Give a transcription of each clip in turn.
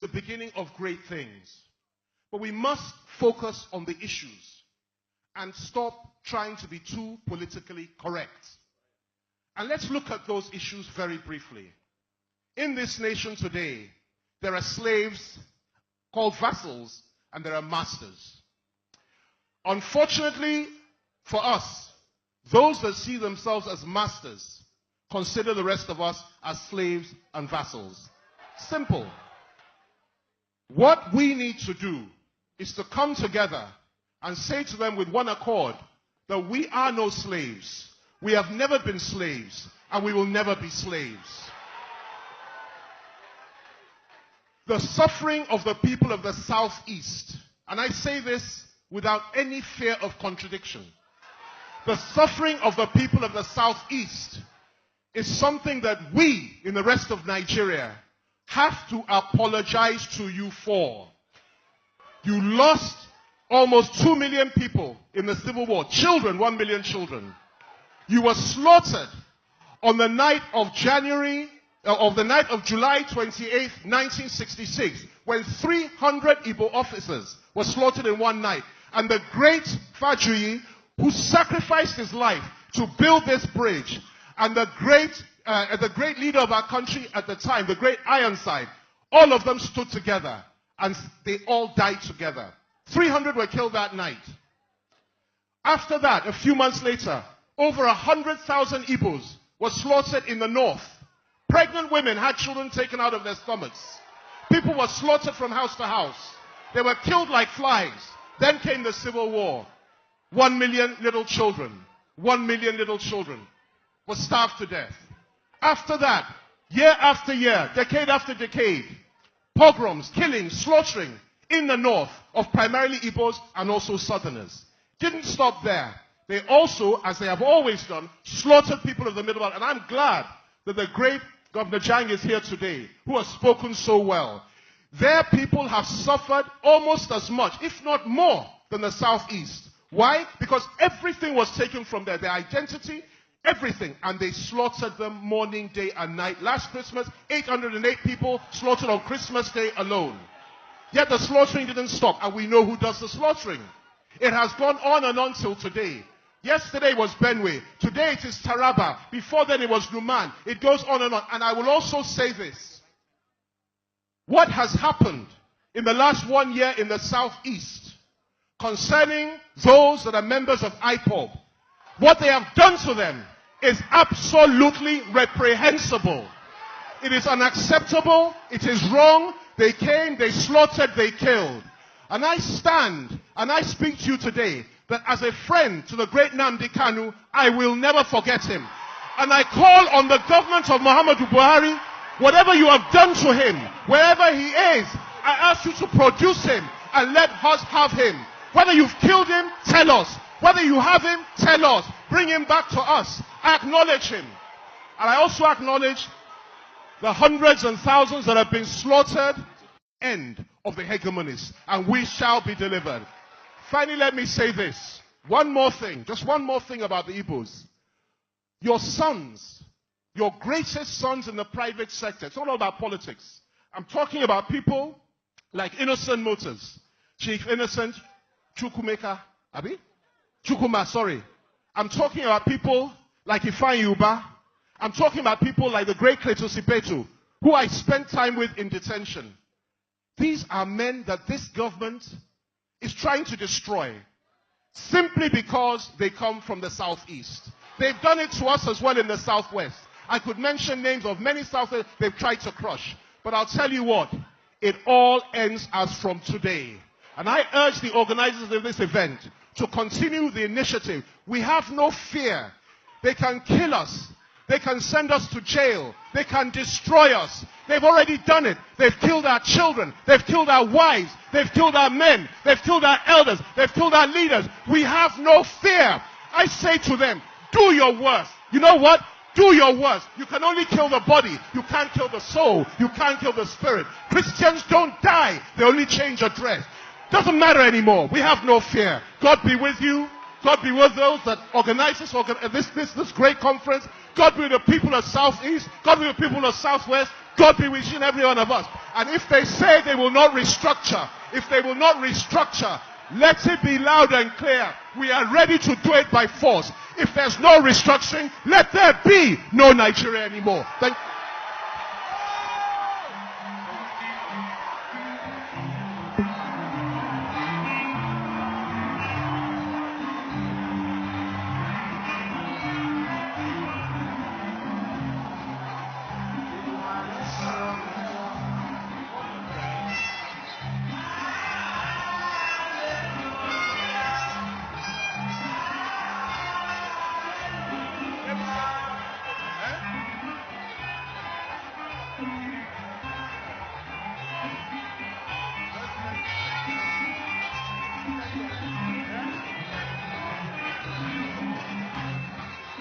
the beginning of great things. But we must focus on the issues and stop trying to be too politically correct. And let's look at those issues very briefly. In this nation today, there are slaves called vassals and there are masters. Unfortunately for us, those that see themselves as masters consider the rest of us as slaves and vassals. Simple. What we need to do is to come together and say to them with one accord that we are no slaves. We have never been slaves, and we will never be slaves. The suffering of the people of the Southeast, and I say this without any fear of contradiction, the suffering of the people of the Southeast is something that we in the rest of Nigeria have to apologize to you for. You lost almost 2 million people in the Civil War. Children, 1 million children. You were slaughtered on the night of July 28th, 1966, when 300 Igbo officers were slaughtered in one night. And the great Fajuyi, who sacrificed his life to build this bridge, and the great leader of our country at the time, the great Ironside, all of them stood together, and they all died together. 300 were killed that night. After that, a few months later, over 100,000 Igbos were slaughtered in the north. Pregnant women had children taken out of their stomachs. People were slaughtered from house to house. They were killed like flies. Then came the Civil War. 1 million little children, 1 million little children were starved to death. After that, year after year, decade after decade, pogroms, killings, slaughtering in the north of primarily Igbos and also Southerners. Didn't stop there. They also, as they have always done, slaughtered people of the Middle Belt. And I'm glad that the great Governor Jang is here today, who has spoken so well. Their people have suffered almost as much, if not more, than the Southeast. Why? Because everything was taken from them. Their identity, everything. And they slaughtered them morning, day, and night. Last Christmas, 808 people slaughtered on Christmas Day alone. Yet the slaughtering didn't stop. And we know who does the slaughtering. It has gone on and on till today. Yesterday was Benue. Today it is Taraba. Before then it was Numan. It goes on and on. And I will also say this. What has happened in the last 1 year in the Southeast concerning those that are members of IPOB, what they have done to them is absolutely reprehensible. It is unacceptable. It is wrong. They came, they slaughtered, they killed. And I stand and I speak to you today that as a friend to the great Nnamdi Kanu, I will never forget him. And I call on the government of Muhammadu Buhari, whatever you have done to him, wherever he is, I ask you to produce him and let us have him. Whether you've killed him, tell us. Whether you have him, tell us. Bring him back to us. I acknowledge him. And I also acknowledge the hundreds and thousands that have been slaughtered. End of the hegemonies, and we shall be delivered. Finally, let me say this. One more thing, just one more thing about the Igbos. Your sons, your greatest sons in the private sector, it's not all about politics. I'm talking about people like Innocent Motors, Chief Innocent Chukwumeka, Chukwuma, sorry. I'm talking about people like Ifeanyi Uba. I'm talking about people like the great Cletus Ibetu, who I spent time with in detention. These are men that this government is trying to destroy simply because they come from the Southeast. They've done it to us as well in the Southwest. I could mention names of many Southwest they've tried to crush. But I'll tell you what, it all ends as from today. And I urge the organizers of this event to continue the initiative. We have no fear. They can kill us. They can send us to jail. They can destroy us. They've already done it. They've killed our children. They've killed our wives. They've killed our men. They've killed our elders. They've killed our leaders. We have no fear. I say to them, do your worst. You know what? Do your worst. You can only kill the body. You can't kill the soul. You can't kill the spirit. Christians don't die. They only change their dress. Doesn't matter anymore. We have no fear. God be with you. God be with those that organize this great conference. God be with the people of Southeast. God be with the people of Southwest. God be with each and every one of us. And if they say they will not restructure, let it be loud and clear. We are ready to do it by force. If there's no restructuring, let there be no Nigeria anymore. Thank you.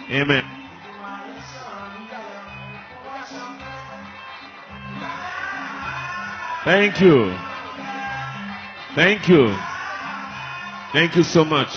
Amen. Thank you. Thank you. Thank you so much.